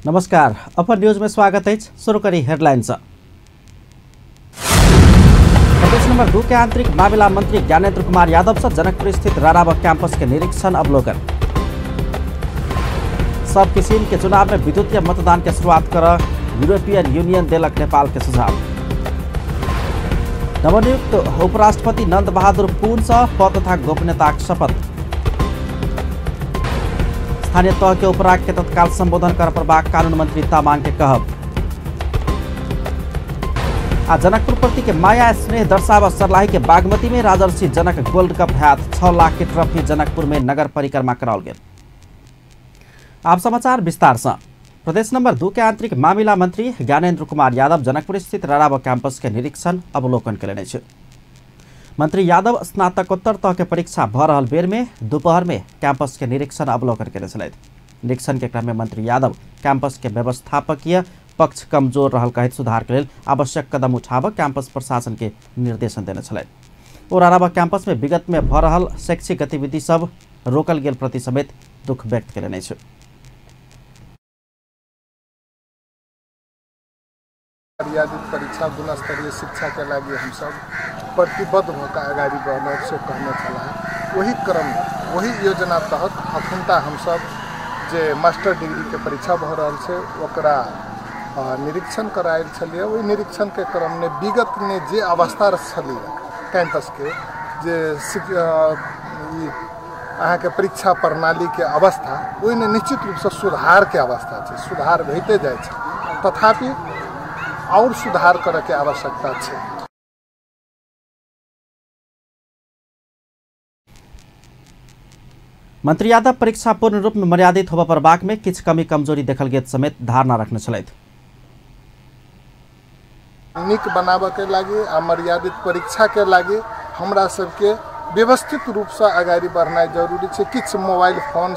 नमस्कार, upon news में स्वागत है। शुरू करी हेडलाइंस। प्रदेश नंबर 2 के आंतरिक मामला मंत्री ज्ञानेंद्र कुमार यादव से जनकपुर स्थित रारावा कैंपस के निरीक्षण अवलोकन। सब किस्म के चुनाव में विद्युतीय मतदान के शुरुआत कर यूरोपियन यूनियन देलक नेपाल के सुझाव। नवनियुक्त उपराष्ट्रपति नंद बहादुर पुन से पद तथा गोपनीयता शपथ। स्थानीय तह के उपराग के तत्काल संबोधन कर प्रभाग कानून मंत्री तामाङ के कहब। आ जनकपुर प्रति के माया स्नेह दर्शाव सर्लाही के बागमती में राजर्षि जनक गोल्ड कप हैत 6 लाख के ट्रॉफी जनकपुर में नगर परिक्रमा कराओल गेल। आप समाचार विस्तार से। प्रदेश नंबर 2 के आंतरिक मामला मंत्री ज्ञानेंद्र कुमार यादव जनकपुर स्थित रारावा कैंपस के निरीक्षण अवलोकन करेने छे। मंत्री यादव स्नातकोत्तर तह के परीक्षा भ रहल बेर में दोपहर में कैंपस के निरीक्षण अवलोकन केने छलैथ। निरीक्षण के क्रम में मंत्री यादव कैंपस के व्यवस्थापकीय पक्ष कमजोर रहल कहित सुधार के लेल आवश्यक कदम उठाब कैंपस प्रशासन के निर्देशन देने छलैथ। और रारावा कैंपस में विगत में भ रहल शैक्षिक गतिविधि सब रोकल गेल प्रति समेत दुख व्यक्त केने छे। मर्यादित परीक्षा गुणस्तरीय शिक्षा के लागि हम सब प्रतिबद्ध होकर आगाड़ी बढ़ल से कहने चला। वही क्रम वही योजना तहत अखुनता हम सब जे मास्टर डिग्री के परीक्षा भ रहल छै ओकरा निरीक्षण करायल छलिए। वही निरीक्षण के क्रम में विगत में जे अवस्था छलिए कैंपस के जे अहाँ के परीक्षा प्रणाली के अवस्था ओहि में निश्चित रूप से सुधार के अवस्था छै। सुधार होते जाय छै, तथापि और सुधार करे के आवश्यकता है। मंत्री यादव परीक्षा पूर्ण रूप में मर्यादित होबा पर बाक में किछ कमी कमजोरी देखल गेल समेत धारणा रखने छलैथ। नीक बनाबे के लागि आ मर्यादित परीक्षा के लागि हमरा सबके व्यवस्थित रूप से आगाड़ी बढ़ना जरूरी है। किछ मोबाइल फोन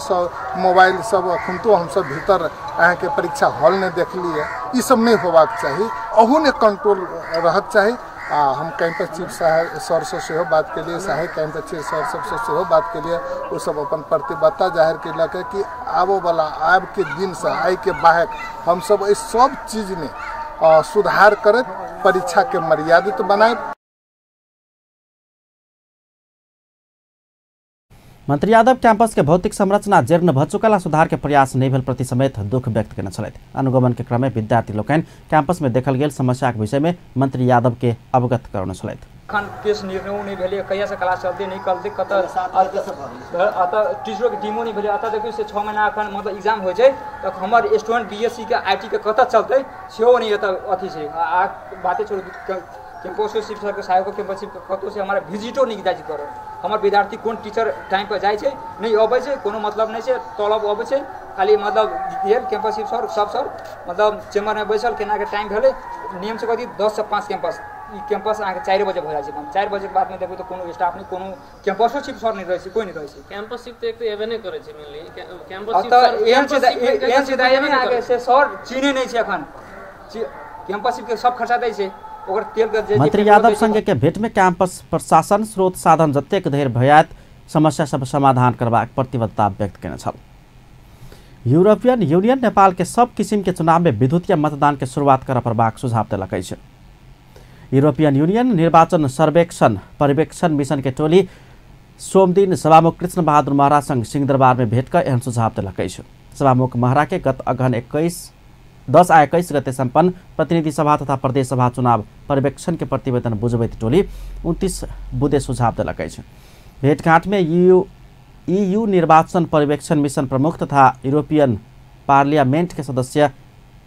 मोबाइल सब अखन तो हम सब भीतर अहाँ के परीक्षा हॉल ने देखलिए, ये सब नहीं होबाक चाहिए। अहू ने कंट्रोल रहक चाहिए। हम कैंपस चीफ साहब सर से सेहो बात के लिए सहायक कैंपस चीफ सर सबसे सेहो बात के लिए वो सब अपन प्रतिबद्धता जाहिर कैलक है कि आबो वाला आब के दिन से आई के बाहर हम सब इस सब चीज में सुधार कर परीक्षा के मर्यादित बनाए। मंत्री यादव कैंपस के भौतिक संरचना जीर्ण भ चुकला सुधार के प्रयास नहीं भेल प्रति समेत दुख व्यक्त करने छलैथ। अनुगमन के क्रम में विद्यार्थी लोकनि कैंपस में देखल गेल समस्या के विषय में मंत्री यादव के अवगत करौने छलैथ। अखन केस निर्णय नहीं भेले, कहिया से क्लास चलते नहीं चलते, कत अत टीचरों के टीमो नहीं भेले। अत देखियो से 6 महीना अखन मतलब एग्जाम हो जाए तो हमर स्टूडेंट बीएससी के आईटी के कत चलते सेहो नहीं एत अथी से बातें छोड़ कैंपस शिव सर के सहायक कैंपस कतौ से हमारा विजिटो नहीं दाजी कर। हमारे विद्यार्थी कौन टीचर टाइम पर जाए नहीं अबै छै, कोनो मतलब नहीं है, तलब अबै छै खाली मतलब गेल कैंपस शिव सर सब सर मतलब चेम्बर में बैसल केना के टाइम भेले नियम से कथी 10 से 5 कैंपस कैंपस अहाँ के 4 बजे भ जाय छै। 4 बजे के बाद में देखो तो कोनो स्टाफ नहीं, कोनो कैंपसो शिव सर नहीं रहे छै, कोई नहीं रहे छै। कैंपस शिव तो एक तो एबे नहीं करे छै मिलली कैंपस शिव सर एहन से दाई में आगे से सर चीने नहीं छै। अखन कैंपस शिव के सब खर्चा दै छै। मंत्री यादव संगे के भेंट में कैंपस प्रशासन स्रोत साधन जतेक धैर्य भयात समस्या सब समाधान करबाक प्रतिबद्धता व्यक्त केने छल। यूरोपियन यूनियन नेपाल के सब किस्म के चुनाव में विद्युतीय मतदान के शुरुआत कर परबाक सुझाव देलक अछि। यूरोपियन यूनियन निर्वाचन सर्वेक्षण पर्यवेक्षण मिशन के टोली सोमदिन सभामुख कृष्ण बहादुर महरा संग सिंहदरबार में भेंट कर एहन सुझाव देलक अछि। सभामुख महरा के गत अगहन 10 आ 21 गते संपन्न प्रतिनिधि सभा तथा प्रदेश सभा चुनाव पर्यवेक्षण के प्रतिवेदन बुझबैत टोली 29 बुदे सुझाव देलक अछि। भेंटघाट में ईयू निर्वाचन पर्यवेक्षण मिशन प्रमुख तथा यूरोपियन पार्लियामेंट के सदस्य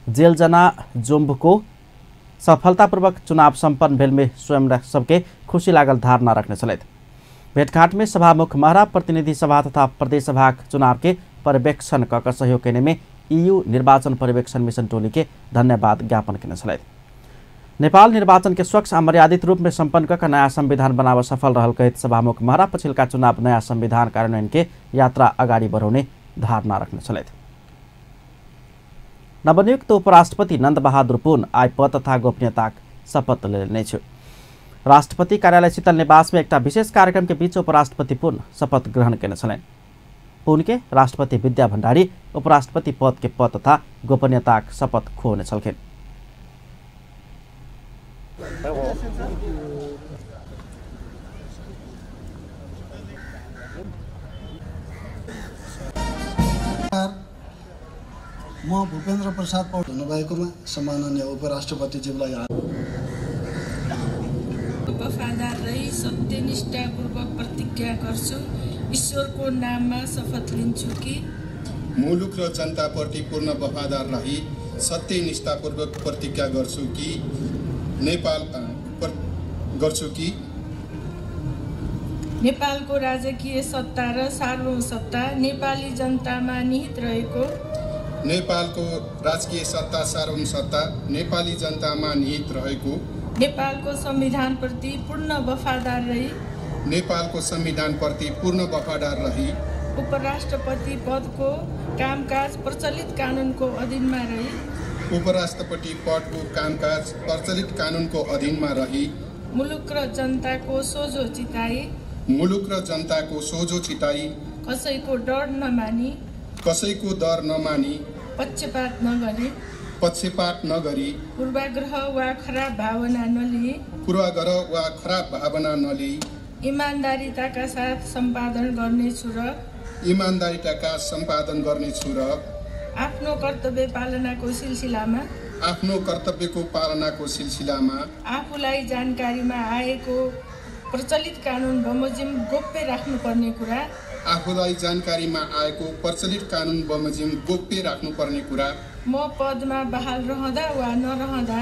जेलजना जोम्बको सफलतापूर्वक चुनाव संपन्न भेल में स्वयं सबके खुशी लागल धारणा रखने छलैथ। भेंटघाट में सभामुख महरा प्रतिनिधि सभा तथा प्रदेश सभा चुनाव के पर्यवेक्षण क सहयोग करने में ईयू निर्वाचन पर्यवेक्षण मिशन टोली के धन्यवाद ज्ञापन करने छलैथ। नेपाल निर्वाचन के स्वच्छ आ मर्यादित रूप में संपन्न कर नया संविधान बनाव सफल रहल कहित सभामुख महरा पछिल्का चुनाव नया संविधान कार्यान्वयन के यात्रा अगाडि बढ़ाउने धारणा रखने छलैथ। नवनियुक्त उपराष्ट्रपति नंद बहादुर पुन आइ पद तथा गोपनीयता शपथ लेने छ। राष्ट्रपति कार्यालय शीतल निवास में एक विशेष कार्यक्रम के बीच उपराष्ट्रपति पुन शपथ ग्रहण केने छलैन। पुनके राष्ट्रपति विद्या भण्डारी उपराष्ट्रपति पद के पद तथा गोपनीयता शपथ खोने छलखिन। म भूपेन्द्र प्रसाद पौडेल हुनुभएकोमा सम्माननीय उपराष्ट्रपतिज्यूलाई वफादार रही सत्यनिष्ठापूर्वक प्रतिज्ञा गर्छु। ईश्वरको नाममा शपथ लिन्छु कि मुलुक र जनताप्रति पूर्ण वफादार रही सत्यनिष्ठापूर्वक प्रतिज्ञा गर्छु कि नेपालको राजकीय सत्ता र सार्वभौमसत्ता नेपाली जनतामा निहित रहेको नेपालको राजकीय सत्ता सार्वभौमसत्ता नेपाली जनतामा निहित रहेको नेपालको संविधानप्रति पूर्ण वफादार रही नेपालको संविधानप्रति पूर्ण वफादार रही उपराष्ट्रपति पदको कामकाज प्रचलित कानुनको अधीनमा रही उपराष्ट्रपति पदको कामकाज प्रचलित कानुनको अधीनमा रही मुलुक र जनताको सोझो चिताई कसैको डर नमानी पक्षपात नगरी पूर्वाग्रह वा खराब भावना नलिई इमानदारीताका साथ सम्पादन गर्नेछु र आफ्नो कर्तव्यको पालनाको सिलसिलामा आफूलाई जानकारीमा आएको प्रचलित कानुन बमोजिम गोप्य राख्नुपर्ने कुरा म पदमा बहाल रहँदा वा नरहँदा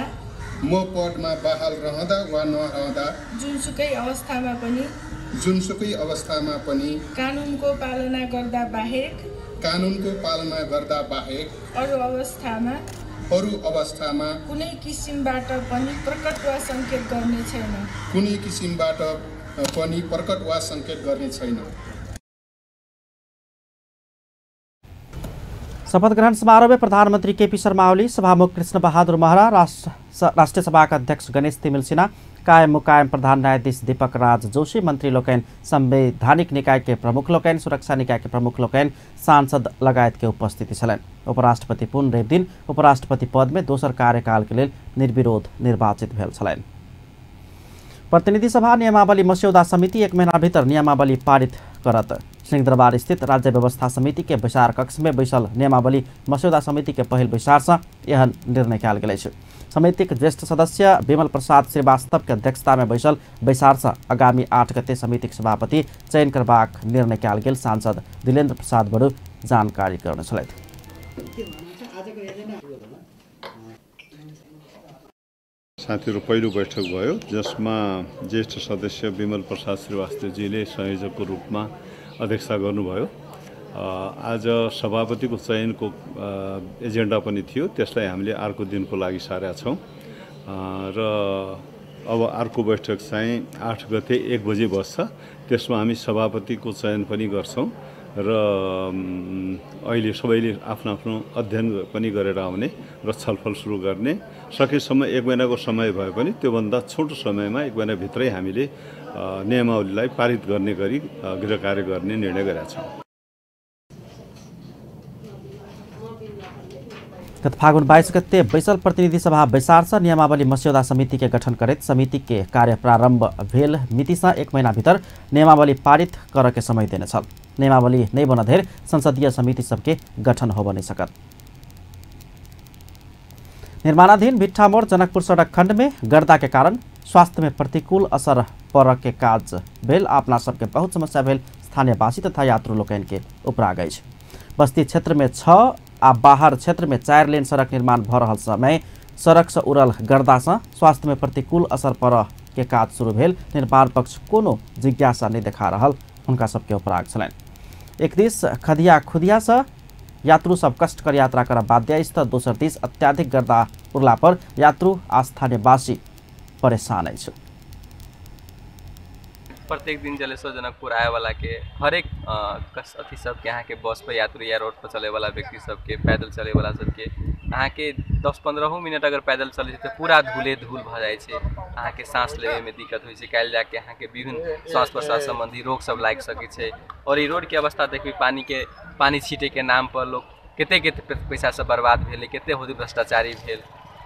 जुनसुकै अवस्थामा पनि कानुनको पालना गर्दा बाहेक अरू अवस्थामा कुनै किसिमबाट पनि प्रकट वा सङ्केत गर्ने छैन। शपथ ग्रहण समारोह में प्रधानमंत्री केपी शर्मा ओली, सभामुख कृष्ण बहादुर महरा, राष्ट्रीय सभा का अध्यक्ष गणेश तिमिल सिन्हा, कायम मुकायम प्रधान न्यायाधीश दीपक राज जोशी, मंत्री लोकैन, संवैधानिक निकाय के प्रमुख लोकैन, सुरक्षा निकाय के प्रमुख लोकैन, सांसद लगायत के उपस्थिति छलैन। उपराष्ट्रपति पुन रवि दिन उपराष्ट्रपति पद में दोसर कार्यकाल के लिए निर्विरोध निर्वाचित भेल छलैन। प्रतिनिधि सभा नियमावली मस्यौदा समिति 1 महीना भीतर नियमावली पारित करत। सिंहदरबार स्थित राज्य व्यवस्था समिति के बैसार कक्ष में बैसल नियमावली मस्यौदा समिति के पहिल बैसार से यह निर्णय कयल गेल अछि। समिति के ज्येष्ठ सदस्य विमल प्रसाद श्रीवास्तव के अध्यक्षता में बैसल बैसार से आगामी 8 गते समिति के सभापति चयन करबाक निर्णय कयल गेल सांसद दिलेन्द्र प्रसाद बडु जानकारी गर्न छलैथ। साथीहरु पहिलो बैठक भयो जसमा ज्येष्ठ सदस्य विमल प्रसाद श्रीवास्तवजीले संयोजकको रूपमा अध्यक्षता गर्नुभयो। आज सभापतिको चयनको एजेन्डा पनि थियो, त्यसलाई हामीले अर्को दिनको लागि सारेका छौं र अब अर्को बैठक चाहिँ 8 गते 1 बजे बस्छ। त्यसमा हामी सभापतिको चयन पनि गर्छौं र अहिले सबैले आफ्नो आफ्नो अध्ययन पनि गरेर आउने र छलफल सुरु गर्ने। सकेसम्म 1 महिनाको समय भए पनि त्योभन्दा छोटो समयमा 1 महिना भित्रै हामीले नियमावलीलाई पारित गर्ने गरी गृह कार्य गर्ने निर्णय गरेका छौं। गत फागुन 22 गते बैसल प्रतिनिधि सभा बैसार से नियमावली मस्यौदा समिति के गठन करत समिति के कार्य प्रारंभ भेल मिति से 1 महीना भीतर नियमावली पारित कर के समय देने छल। नियमावली नहीं बन धेर संसदीय समिति सबके गठन हो नहीं सकत। निर्माणाधीन भिट्ठामोड़ जनकपुर सड़क खंड में गर्दा के कारण स्वास्थ्य में प्रतिकूल असर पर के काज भेल अपना सबके बहुत समस्या भेल स्थानीयवासी तथा यात्रु लोकैन के उपरा गई। बस्ती क्षेत्र में 6 आ बाहर क्षेत्र में 4 लेन सड़क निर्माण भ रहल समय सड़क से उड़ल गर्दा से स्वास्थ्य में प्रतिकूल असर पर के काज शुरू भेल। निर्माण पक्ष कोनो जिज्ञासा नहीं देखा रहल उनका सबके उपराग छलैन। एक दिस खदिया खुदिया से यात्रु सब कष्ट कर यात्रा कर बाध्य स्थ, दोसर दिस अत्याधिक गर्दा उड़ला पर यात्रु आ स्थानीयवासी परेशान है। प्रत्येक दिन जलेश्वर जनकपुर आए वाला के हरेक अथी सब के यहाँ के बस पर यात्री या रोड पर चले वाला व्यक्ति सबके पैदल चले वाला सबके अहाँ के 10-15 मिनट अगर पैदल चलै छै तऽ पूरा धूले धूल भऽ जाइ छै, अहाँ के सांस लेवे में दिक्कत होइ छै, काल्हि जाके अहाँ के विभिन्न श्वास प्रश्वास संबंधी रोग सब लागि सकै छै। और ई रोड के अवस्था देखबी, पानी छीटे के नाम पर लोग कते पैसा सब बर्बाद भेल, कते होदी भ्रष्टाचारी भेल।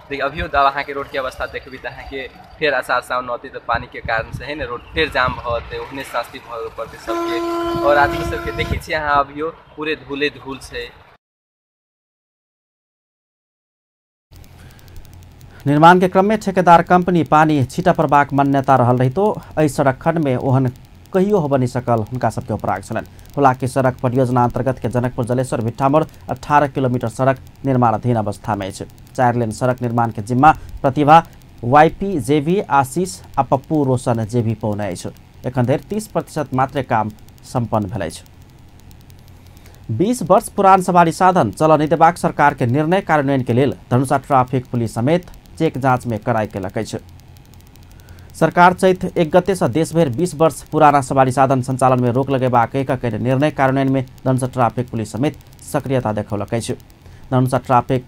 देखिए अभियो अहाँ के रोड के अवस्था देखबी तऽ अहाँ के फिर आषाढ़ सावन औते तऽ पानी के कारण से है ने रोड फिर जाम भते, ओहने शास्ति भऽ पड़ते सबके। और आदमी सबके देखै छी अहाँ अभियो पूरे धूले धूल छै। निर्माण के क्रम में ठेकेदार कंपनी पानी छीटा प्रवाहक मान्यता रहल रही तो एहि सड़क खंड में ओहन कहियो हो बनी सकल हुनका सबके उपराग छलन। हुलाकी सड़क परियोजना अंतर्गत के जनकपुर जलेश्वर भिट्ठामोड़ 18 किलोमीटर सड़क निर्माणाधीन अवस्था में है। 4 लेन सड़क निर्माण के जिम्मा प्रतिभा YP जेभी आशीष आ पप्पू रोशन जेभी पौने है। एखन धरि 30% मात्रे काम संपन्न भेल है। 20 वर्ष पुरान सवारी साधन चल नहीं देबाक सरकार के निर्णय कार्यान्वयन के लेल धनुषा ट्राफिक पुलिस समेत चेक जांच में कराई केलक अछि। सरकार चैत 1 गते से देश भर 20 वर्ष पुराना सवारी साधन संचालन में रोक लगेबाक निर्णय कार्यान्वयन में धनुषा ट्राफिक पुलिस समेत सक्रियता देखौलक अछि। धनुषा ट्राफिक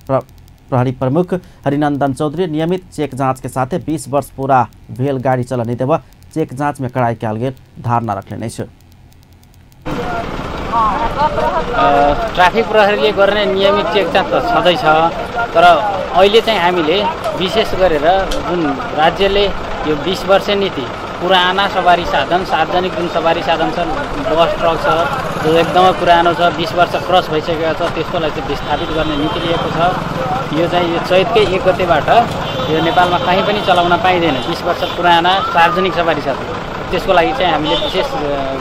प्रहरी प्रमुख हरिनंदन चौधरी नियमित चेक जांच के साथ 20 वर्ष पूरा भेल गाड़ी चल नहीं देब चेक जांच में कड़ाई कयल गेल धारणा रखने अछि। ट्राफिक प्रहरीले गर्ने नियमित चेक जाँच त छँदैछ, तर अहिले चाहिँ हामीले विशेष गरेर जुन राज्यले यो 20 वर्ष नीति पुराना सवारी साधन सार्वजनिक जुन सवारी साधन छ, बस ट्रक छ जो एकदमै पुरानो छ, 20 वर्ष क्रस भइसकेको छ, त्यसकोलाई चाहिँ विस्थापित गर्ने नीति लिएको छ। यो चाहिँ यो चैतकै 1 गतेबाट यो नेपालमा कहीँ पनि चलाउन पाइँदैन 20 वर्ष पुराना सार्वजनिक सवारी साधन। त्यसको लागि चाहिँ हामीले विशेष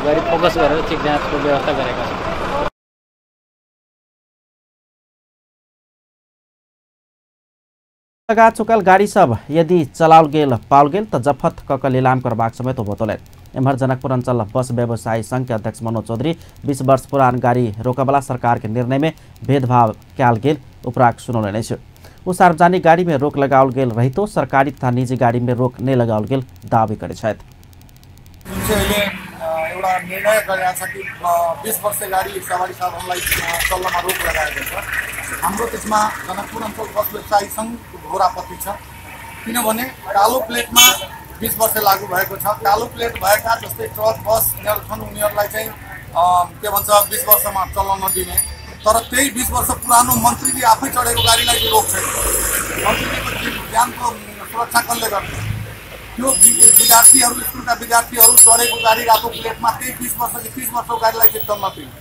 गरी फोकस गरेर चेक जाँचको व्यवस्था गरेका छौँ। लगा चुकल गाड़ी सब यदि चलाओल गेल पाओल गेल तो जफत कक नीलाम करबाक समय तो बतौलन। एम्हर जनकपुर अंचल बस व्यवसायी संघ के अध्यक्ष मनोज चौधरी 20 वर्ष पुरान गाड़ी रोकवाला सरकार के निर्णय में भेदभाव कयल गेल उपराग सुनौलन अछि। वो सार्वजनिक गाड़ी में रोक लगाओल गेल रही तो सरकारी तथा निजी गाड़ी में रोक नहीं लगाओल गेल दावी करे छथि। एउटा निर्णय गरेका छ कि 20 वर्ष गाडी सवारी साधनलाई चल्नमा रोक लगाएको छ। हाम्रो त्यसमा जनकपुर अञ्चल बस व्यवसायी सङ्घ घोर आपत्ति छ, किनभने कालो प्लेटमा 20 वर्ष लागू भएको छ। कालो प्लेट भएका जस्तै ट्रक बस यिनीहरू छन्, उनीहरूलाई चाहिँ के भन्छ 20 वर्षमा चल्न नदिने, तर त्यही 20 वर्ष पुरानो मन्त्रीले आफै चढेको गाडीलाई चाहिँ रोक्छ। मन्त्रीको ज्यानको सुरक्षा कसले गर्छ? त्यो विद्यार्थीहरू स्कुलका विद्यार्थीहरू चढेको गाडी रातो प्लेटमा त्यही 20 वर्ष कि 30 वर्षको गाडीलाई चाहिँ चल्न दिने,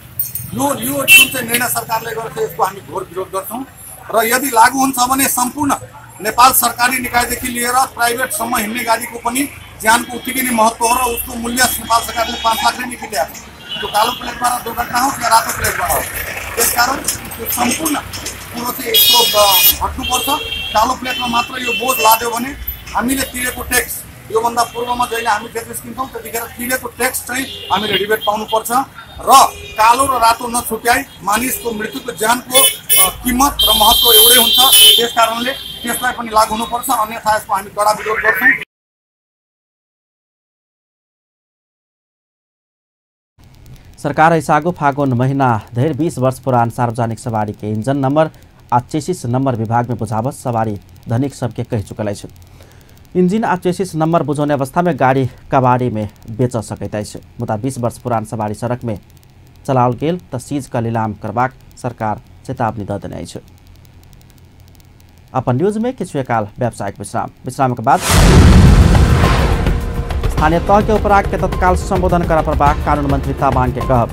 यो जुन चाहिँ निर्णय सरकारले गर्छ यसको हामी घोर विरोध गर्छौँ। र यदि लागू हुन्छ भने सम्पूर्ण नेपाल सरकारी निकायदेखि लिएर प्राइभेटसम्म हिँड्ने गाडीको पनि ज्यानको उत्तिकै नै महत्त्व हो र उसको मूल्य नेपाल सरकारले 5 लाख नै निकालेको छ। त्यो कालो प्लेटमा दुर्घटना होस् या रातो प्लेटमा होस्, त्यसकारण त्यो सम्पूर्ण कुरो चाहिँ यसको हट्नुपर्छ। कालो प्लेटमा मात्र यो बोझ लाद्यो भने हामीले तिरेको ट्याक्स योभन्दा पूर्वमा जहिले हामी ट्याक्स निस्किन्छौँ त्यतिखेर तिरेको ट्याक्स चाहिँ हामीले रिबेट पाउनुपर्छ र कालो र रातो नछुट्याई मानिसको मृत्युको ज्यानको किम्मत र महत्त्व एउटै हुन्छ। त्यस कारणले त्यसलाई पनि लागू हुनुपर्छ, अन्यथा यसको हामी कडा विरोध गर्छौँ। सरकार ऐसागो फागुन महीना धेर 20 वर्ष पुरान सार्वजनिक सवारी के इंजन नंबर आ चेसिस नंबर विभाग में बुझावत सवारी धनिक सबके कह चुकल है। इंजिन आ चेसिस नंबर बुझौने अवस्था में गाड़ी कबाड़ी में बेच सकैत अछि, मुदा 20 वर्ष पुरान सवारी सड़क में चलाओल गेल त सीज का नीलाम करबाक सरकार चेतावनी द देने अछि। अपन न्यूज में किछु काल व्यावसायिक विश्राम के बाद स्थानीय तह के उपराग के तत्काल संबोधन कर प्रभाग कानून मंत्री तामाङ के कहब।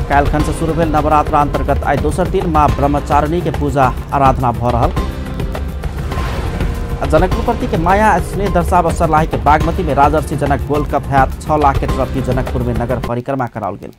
काल्हिखन से शुरू भेल नवरात्र अंतर्गत आई दोसर दिन माँ ब्रह्मचारिणी के पूजा आराधना भ रहल। जनकपुर प्रति के माया स्नेह दर्शाव सर्लाही के बागमती में राजर्षि जनक गोल्ड कप हैत 6 लाख के ट्रॉफी जनकपुर में नगर परिक्रमा कराओल गेल।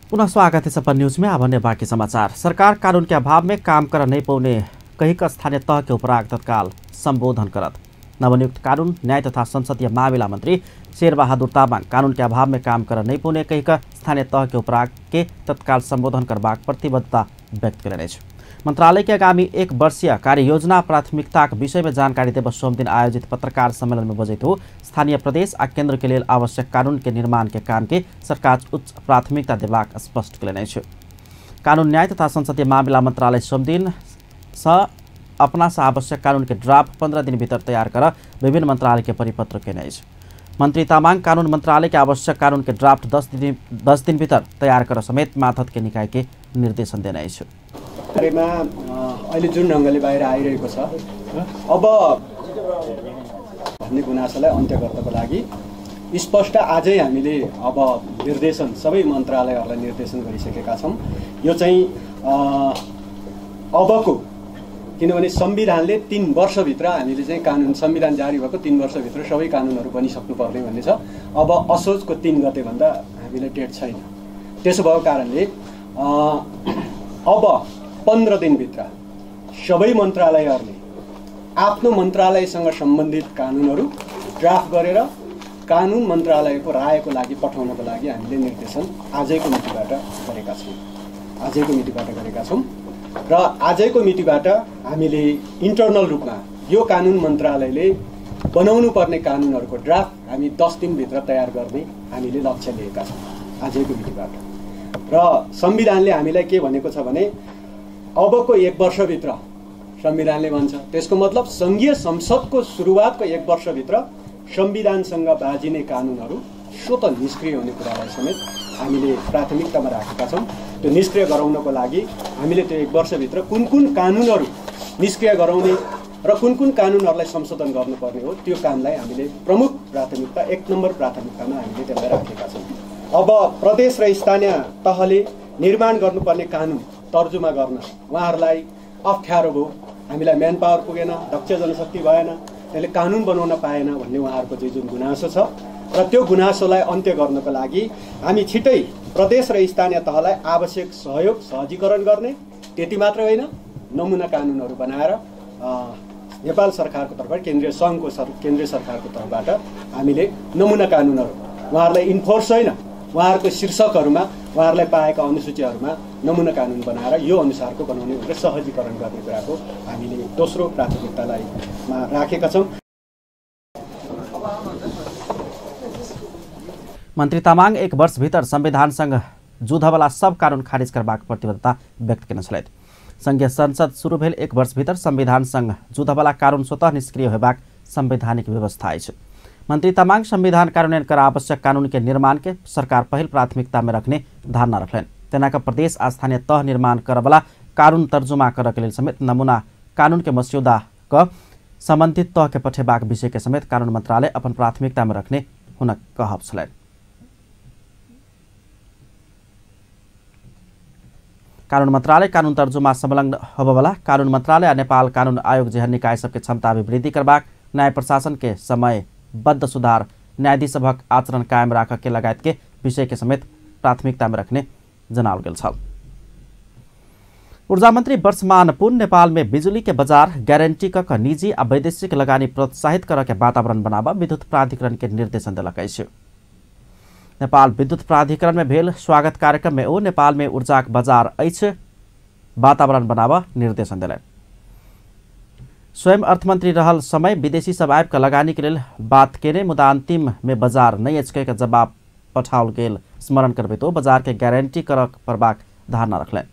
पुनः स्वागत है सपन न्यूज में। अब अन्य बाकी समाचार। सरकार कानून के अभाव में काम कर नहीं पौने कही का स्थानीय तह के उपराग तत्काल संबोधन करत। नवनियुक्त कानून न्याय तथा संसदीय मामला मंत्री शेरबहादुर तामाङ कानून के अभाव में काम कर नहीं पौने कही का स्थानीय तह के उपराग के तत्काल संबोधन करबाक प्रतिबद्धता व्यक्त करेने छ। मंत्रालय के आगामी 1 वर्षीय कार्य योजना प्राथमिकता विषय में जानकारी देव सोम दिन आयोजित पत्रकार सम्मेलन में बजैत हो स्थानीय प्रदेश आ केंद्र के लिए आवश्यक कानून के निर्माण के काम के सरकार उच्च प्राथमिकता देबाक स्पष्ट करेने छ। कानून न्याय तथा संसदीय मामिला मंत्रालय सोमदिन अपना से आवश्यक कानून के ड्राफ्ट 15 दिन भीतर तैयार कर विभिन्न मंत्रालय के परिपत्र केने मंत्री तामाङ कानून मंत्रालय के आवश्यक कानून के ड्राफ्ट 10 दिन भीतर तैयार कर समेत मातहत के निकाय के निर्देशन देने बारेमा अहिले जुन ढङ्गले बाहिर आइरहेको छ अब भन्ने गुनासोलाई अन्त्य गर्नको लागि स्पष्ट आजै हामीले अब निर्देशन सबै मन्त्रालयहरूलाई निर्देशन गरिसकेका छौँ। यो चाहिँ अबको किनभने संविधानले 3 वर्षभित्र हामीले चाहिँ कानुन संविधान जारी भएको 3 वर्षभित्र सबै कानुनहरू बनिसक्नुपर्ने भन्ने छ। अब असोजको 3 गतेभन्दा हामीले डेट छैन। त्यसो भएको कारणले अब 15 दिनभित्र सबै मन्त्रालयहरूले आफ्नो मन्त्रालयसँग सम्बन्धित कानुनहरू ड्राफ्ट गरेर कानुन मन्त्रालयको रायको लागि पठाउनको लागि हामीले निर्देशन आजैको मितिबाट गरेका छौँ र आजैको मितिबाट हामीले इन्टर्नल रूपमा यो कानुन मन्त्रालयले बनाउनु पर्ने कानुनहरूको ड्राफ्ट हामी 10 दिनभित्र तयार गर्ने हामीले लक्ष्य लिएका छौँ आजैको मितिबाट। र संविधानले हामीलाई के भनेको छ भने अबको 1 वर्षभित्र संविधानले भन्छ, त्यसको मतलब संघीय संसदको सुरुवातको 1 वर्षभित्र संविधानसँग बाजिने कानुनहरू स्वतः निष्क्रिय हुने कुरालाई समेत हामीले प्राथमिकतामा राखेका छौँ। त्यो निष्क्रिय गराउनको लागि हामीले त्यो 1 वर्षभित्र कुन कानुनहरू निष्क्रिय गराउने र कुन कानुनहरूलाई संशोधन गर्नुपर्ने हो त्यो कामलाई हामीले प्रमुख प्राथमिकता 1 नम्बर प्राथमिकतामा हामीले त्यसलाई राखेका छौँ। अब प्रदेश र स्थानीय तहले निर्माण गर्नुपर्ने कानुन तर्जुमा गर्न उहाँहरूलाई अप्ठ्यारो भयो। हामीलाई म्यान पावर पुगेन, दक्ष जनशक्ति भएन, त्यसले कानुन बनाउन पाएन भन्ने उहाँहरूको चाहिँ जुन गुनासो छ र त्यो गुनासोलाई अन्त्य गर्नको लागि हामी छिटै प्रदेश र स्थानीय तहलाई आवश्यक सहयोग सहजीकरण गर्ने, त्यति मात्र होइन नमुना कानुनहरू बनाएर नेपाल सरकारको तर्फबाट केन्द्रीय सरकारको तर्फबाट हामीले नमुना कानुनहरू उहाँहरूलाई इन्फोर्स होइन उहाँहरूको शीर्षकहरूमा उहाँहरूलाई पाएका अनुसूचीहरूमा नमुना कानुन बनाएर यो अनुसारको बनाउने भनेर सहजीकरण गर्ने कुराको हामीले दोस्रो प्राथमिकतालाई राखेका छौँ। मन्त्री तामाङ 1 वर्ष भीतर संविधानसँग जुधवाला सब कानून खारिज करबाक प्रतिबद्धता व्यक्त केने छलथि। संघीय संसद शुरू भेल 1 वर्ष भीतर संविधानसँग जुधवाला कानून स्वतः निष्क्रिय होबाक संवैधानिक व्यवस्था अछि। मंत्री तामाङ संविधान कार्यान्वयन कर आवश्यक कानून के निर्माण के सरकार पहिल प्राथमिकता में रखने धारणा रखलेन। तेनाका प्रदेश स्थानीय तह निर्माण करवाला कानून तर्जुमा कर के लेल समेत नमूना कानून के मस्यौदा क संबंधित तह के पठेबाक विषय के समेत कानून मंत्रालय अपन प्राथमिकता में रखने हुन कहब छलैन। कानून मंत्रालय कानून तर्जुमा संलग्न होबवाला कानून मंत्रालय और नेपाल कानून आयोग जेहन निकाय सबके क्षमता अभिवृद्धि करबाक, न्याय प्रशासन के समयबद्ध सुधार, न्यायाधीश सभक आचरण कायम राख के लगायत के विषय के समेत प्राथमिकता में रखने जनाओल गेल छ। ऊर्जा मंत्री वर्षमान पुन नेपाल में बिजुली के बाजार गारंटी क निजी आ वैदेशिक लगानी प्रोत्साहित कर के वातावरण बनाबा विद्युत प्राधिकरण के निर्देशन दिलक अछि। नेपाल विद्युत प्राधिकरण में भेल स्वागत कार्यक्रम में ओ नेपाल में ऊर्जा बाजार अछि वातावरण बनाबा निर्देशन दिलैन। स्वयं अर्थमंत्री रहल समय विदेशी सब आबि लगानी के लेल बात केने मुदा अंतिम में बाजार नहीं अछि के जवाब पठाओल गेल स्मरण करबे तो बाजार के गारंटी कर परबाक धारणा रखलेन।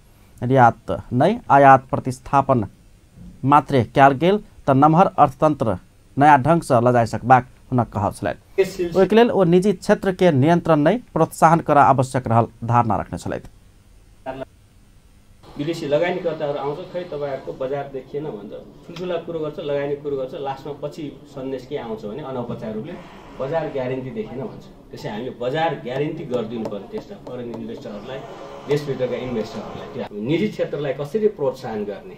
निर्यात नहीं आयात प्रतिस्थापन मात्रे कयल गेल त नमहर अर्थतंत्र नया ढंग से लजाय सकबाक हुन कहब छलैन। ओहिके लेल ओ निजी क्षेत्र के नियंत्रण नहीं प्रोत्साहन कर आवश्यक रहल धारणा रखने छलैथ। विदेशी लगानीकर्ताहरू आउँछ, खै तपाईहरुको बजार देखिएन भन्छ, ठुल्ठुला कुरो गर्छ, लगानी कुरो गर्छ, लास्टमा पछि सन्देश के आउँछ भने अनौपचारिक रूपले बजार ग्यारेन्टी देखिएन भन्छ। त्यसै हामीले बजार ग्यारेन्टी गरिदिनु पर्यो त्यसमा फरेन इन्भेस्टरहरूलाई, देशभित्रका इन्भेस्टरहरूलाई। त्यो निजी क्षेत्रलाई कसरी प्रोत्साहन गर्ने,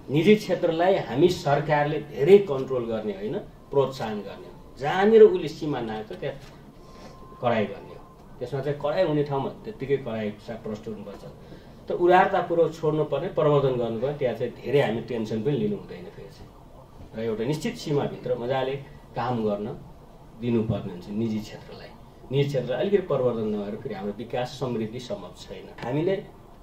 निजी क्षेत्रलाई हामी सरकारले धेरै कन्ट्रोल गर्ने होइन, प्रोत्साहन गर्ने हो। जहाँनिर उसले सीमा नाग्छ त्यहाँ कडाइ गर्ने हो। त्यसमा चाहिँ कडाइ हुने ठाउँमा त्यत्तिकै कडाइ प्रष्ट हुनुपर्छ। त उदारतापूर्वक छोड्नु पर्ने, प्रवर्धन गर्नुपर्ने, त्यहाँ चाहिँ धेरै हामी टेन्सन पनि लिनु हुँदैन फेरि चाहिँ। र एउटा निश्चित सीमाभित्र मजाले काम गर्न दिनुपर्ने हुन्छ निजी क्षेत्रलाई। निजी क्षेत्रलाई अलिकति प्रवर्धन नभएर फेरि हाम्रो विकास समृद्धि सम्भव छैन। हामीले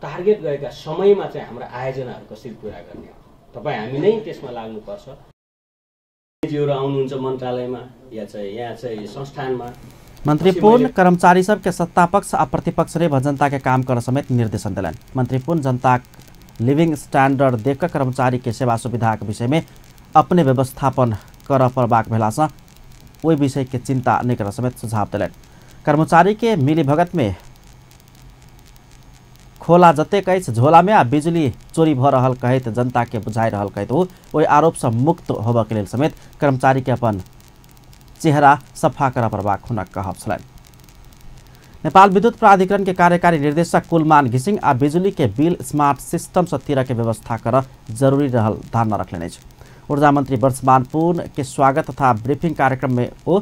टार्गेट गरेका समयमा चाहिँ हाम्रो आयोजनाहरू कसरी पुरा गर्ने हो, तपाईँ हामी नै त्यसमा लाग्नुपर्छ। निजीहरू आउनुहुन्छ मन्त्रालयमा या चाहिँ यहाँ चाहिँ संस्थानमा, मंत्री पूर्ण कर्मचारी सब के सत्ता पक्ष आ प्रतिपक्ष रे जनता के काम कर समेत निर्देशन दिलन। मंत्री पूर्ण जनता लिविंग स्टैंडर्ड देखकर कर्मचारी के सेवा सुविधा के विषय में अपने व्यवस्थापन कर परबाक भेलासँ ओहि विषय के चिंता नहीं कर समेत सुझाव दिलन। कर्मचारी के मिली भगत में खोला जतेक अछि झोला में आ बिजली चोरी भ रहल कहैत जनता के बुझाई रहल कहैत ओहि आरोप से मुक्त होबऽ के लेल समेत कर्मचारी के अपन चेहरा सफा कर परबाक हुनक कहब छलनि। नेपाल विद्युत प्राधिकरण के कार्यकारी निर्देशक कुलमान घिसिङ आ बिजुली के बिल स्मार्ट सिस्टम से तिरक के व्यवस्था कर जरूरी रहल धारणा रखले अछि। ऊर्जा मंत्री वर्षमान पूर्ण के स्वागत तथा ब्रीफिंग कार्यक्रम में ओ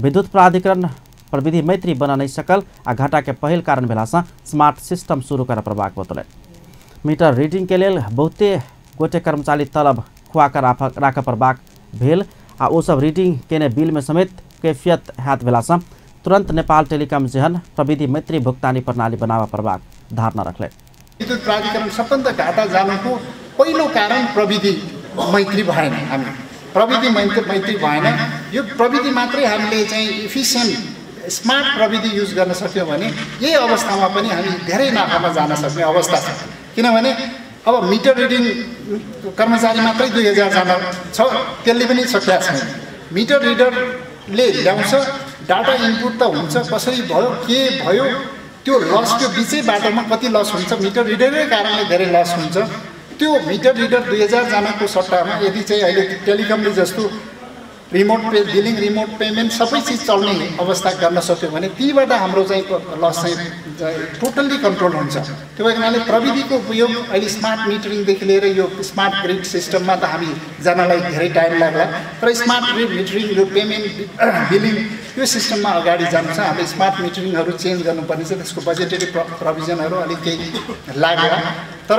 विद्युत प्राधिकरण प्रविधि मैत्री बना नहीं सकल आ घाटा के पहिल कारण भेलासँ स्मार्ट सिस्टम शुरू कर प्रभाग बतौलन। मीटर रीडिंग के लेल बहुते गोटे कर्मचारी तलब खुआकर राख प्रभाग भेल आ ओ सब रीडिंग केने बिल में समेत कैफियत हैत भेलासँ तुरंत नेपाल टेलिकम जेहन प्रविधि मैत्री भुक्तानी प्रणाली बनावा प्रभाग धारणा रखले। विद्युत प्राधिकरण सबभन्दा घाटा जानुको पहिलो कारण प्रविधि मैत्री भएन। हामी प्रविधि मैत्री भएन। यो प्रविधि मात्रै हामीले चाहिँ इफिसियन्ट स्मार्ट प्रविधि युज गर्न सक्यौँ भने यही अवस्थामा पनि हामी धेरै नाफामा जान सक्ने अवस्था छ। किनभने अब मिटर रिडिङ कर्मचारी मात्रै 2000 जना छ, त्यसले पनि सकिया छैन। मिटर रिडरले ल्याउँछ, डाटा इनपुट त हुन्छ, कसरी भयो के भयो त्यो लसको बिचै बाटोमा कति लस हुन्छ, मिटर रिडरै कारणले धेरै लस हुन्छ। त्यो मिटर रिडर 2000 जनाको सट्टामा यदि चाहिँ अहिले टेलिकमले जस्तो रिमोट बिलिङ रिमोट पेमेन्ट सबै चिज चल्ने अवस्था गर्न सक्यो भने तीबाट हाम्रो चाहिँ लस चाहिँ टोटल्ली कन्ट्रोल हुन्छ। त्यो भएको हुनाले प्रविधिको उपयोग अहिले स्मार्ट मिटरिङदेखि लिएर यो स्मार्ट ग्रिड सिस्टममा त हामी जानलाई धेरै टाइम लाग्ला, तर स्मार्ट ग्रिड मिटरिङ यो पेमेन्ट बिलिङ यो सिस्टममा अगाडि जानु छ। हामीले स्मार्ट मिटरिङहरू चेन्ज गर्नुपर्ने छ, त्यसको बजेटरी प्रोभिजनहरू अलिक केही लाग्ला। तर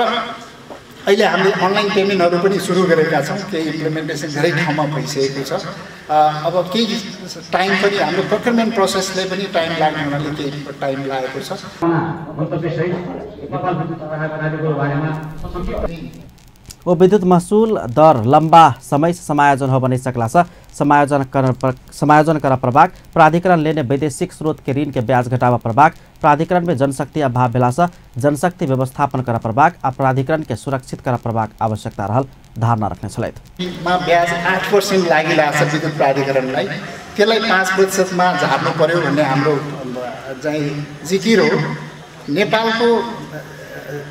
अहिले हामीले अनलाइन पेमेन्टहरू पनि सुरु गरेका छौँ, केही इम्प्लिमेन्टेसन धेरै ठाउँमा भइसकेको छ। अब केही टाइम पनि हाम्रो प्रोक्युरमेन्ट प्रोसेसले पनि टाइम लाग्ने हुनाले केही टाइम लागेको छ। वो विद्युत महसूल दर लंबा समय से समायोजन हो बनी सकला से समायोजन कर प्रभाग प्राधिकरण लेने वैदेशिक स्रोत के ऋण के ब्याज घटावा प्रभाग प्राधिकरण में जनशक्ति अभाव भेला से जनशक्ति व्यवस्थापन कर प्रभाग आ प्राधिकरण के सुरक्षित कर प्रभाग आवश्यकता रहल धारणा रखने छलैथ। ब्याज 8% लागिरहेको छ विद्युत प्राधिकरणलाई, त्यसलाई 5% मा झार्नु पर्यो भन्ने हाम्रो चाहिँ जिकिर हो। नेपालको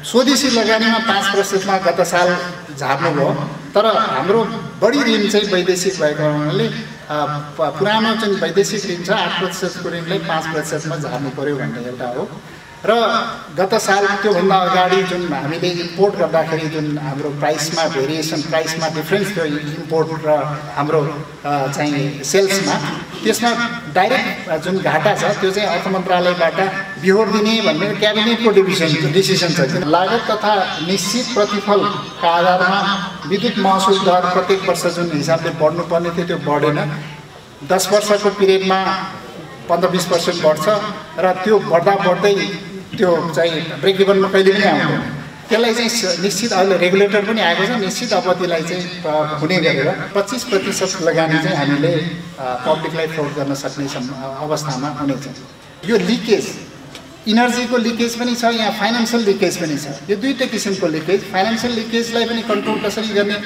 स्वदेशी लगानीमा 5% मा गत साल झार्नु भयो, तर हाम्रो बढी ऋण चाहिँ वैदेशिक भएको हुनाले पुरानो चाहिँ वैदेशिक ऋण छ 8% को ऋणलाई 5% मा झार्नु पर्यो भन्ने एउटा हो। र गत साल त्योभन्दा अगाडि जुन हामीले इम्पोर्ट गर्दाखेरि जुन हाम्रो प्राइसमा भेरिएसन प्राइसमा डिफरेन्स थियो इम्पोर्ट र हाम्रो चाहिँ सेल्समा, त्यसमा डाइरेक्ट जुन घाटा छ त्यो चाहिँ अर्थ मन्त्रालयबाट बिहोर दिने भन्ने क्याबिनेटको डिसिसन छ। लागत तथा निश्चित प्रतिफलका आधारमा विद्युत महसुल दर प्रत्येक वर्ष जुन हिसाबले बढ्नुपर्ने थियो त्यो बढेन। 10 वर्षको पिरियडमा 15-20% बढ्छ र त्यो बढ्दा बढ्दै त्यो चाहिँ ब्रेक इभनमा कहिले पनि आउँदैन। त्यसलाई चाहिँ निश्चित अहिले रेगुलेटर पनि आएको छ, निश्चित अवधिलाई चाहिँ हुने गरेर 25% लगानी चाहिँ हामीले पब्लिकलाई फ्लोट गर्न सक्ने अवस्थामा हुनेछ। यो लिकेज इनर्जीको लिकेज पनि छ, यहाँ फाइनेन्सियल लिकेज पनि छ। यो दुईटै किसिमको लिकेज, फाइनेन्सियल लिकेजलाई पनि कन्ट्रोल कसरी गर्ने।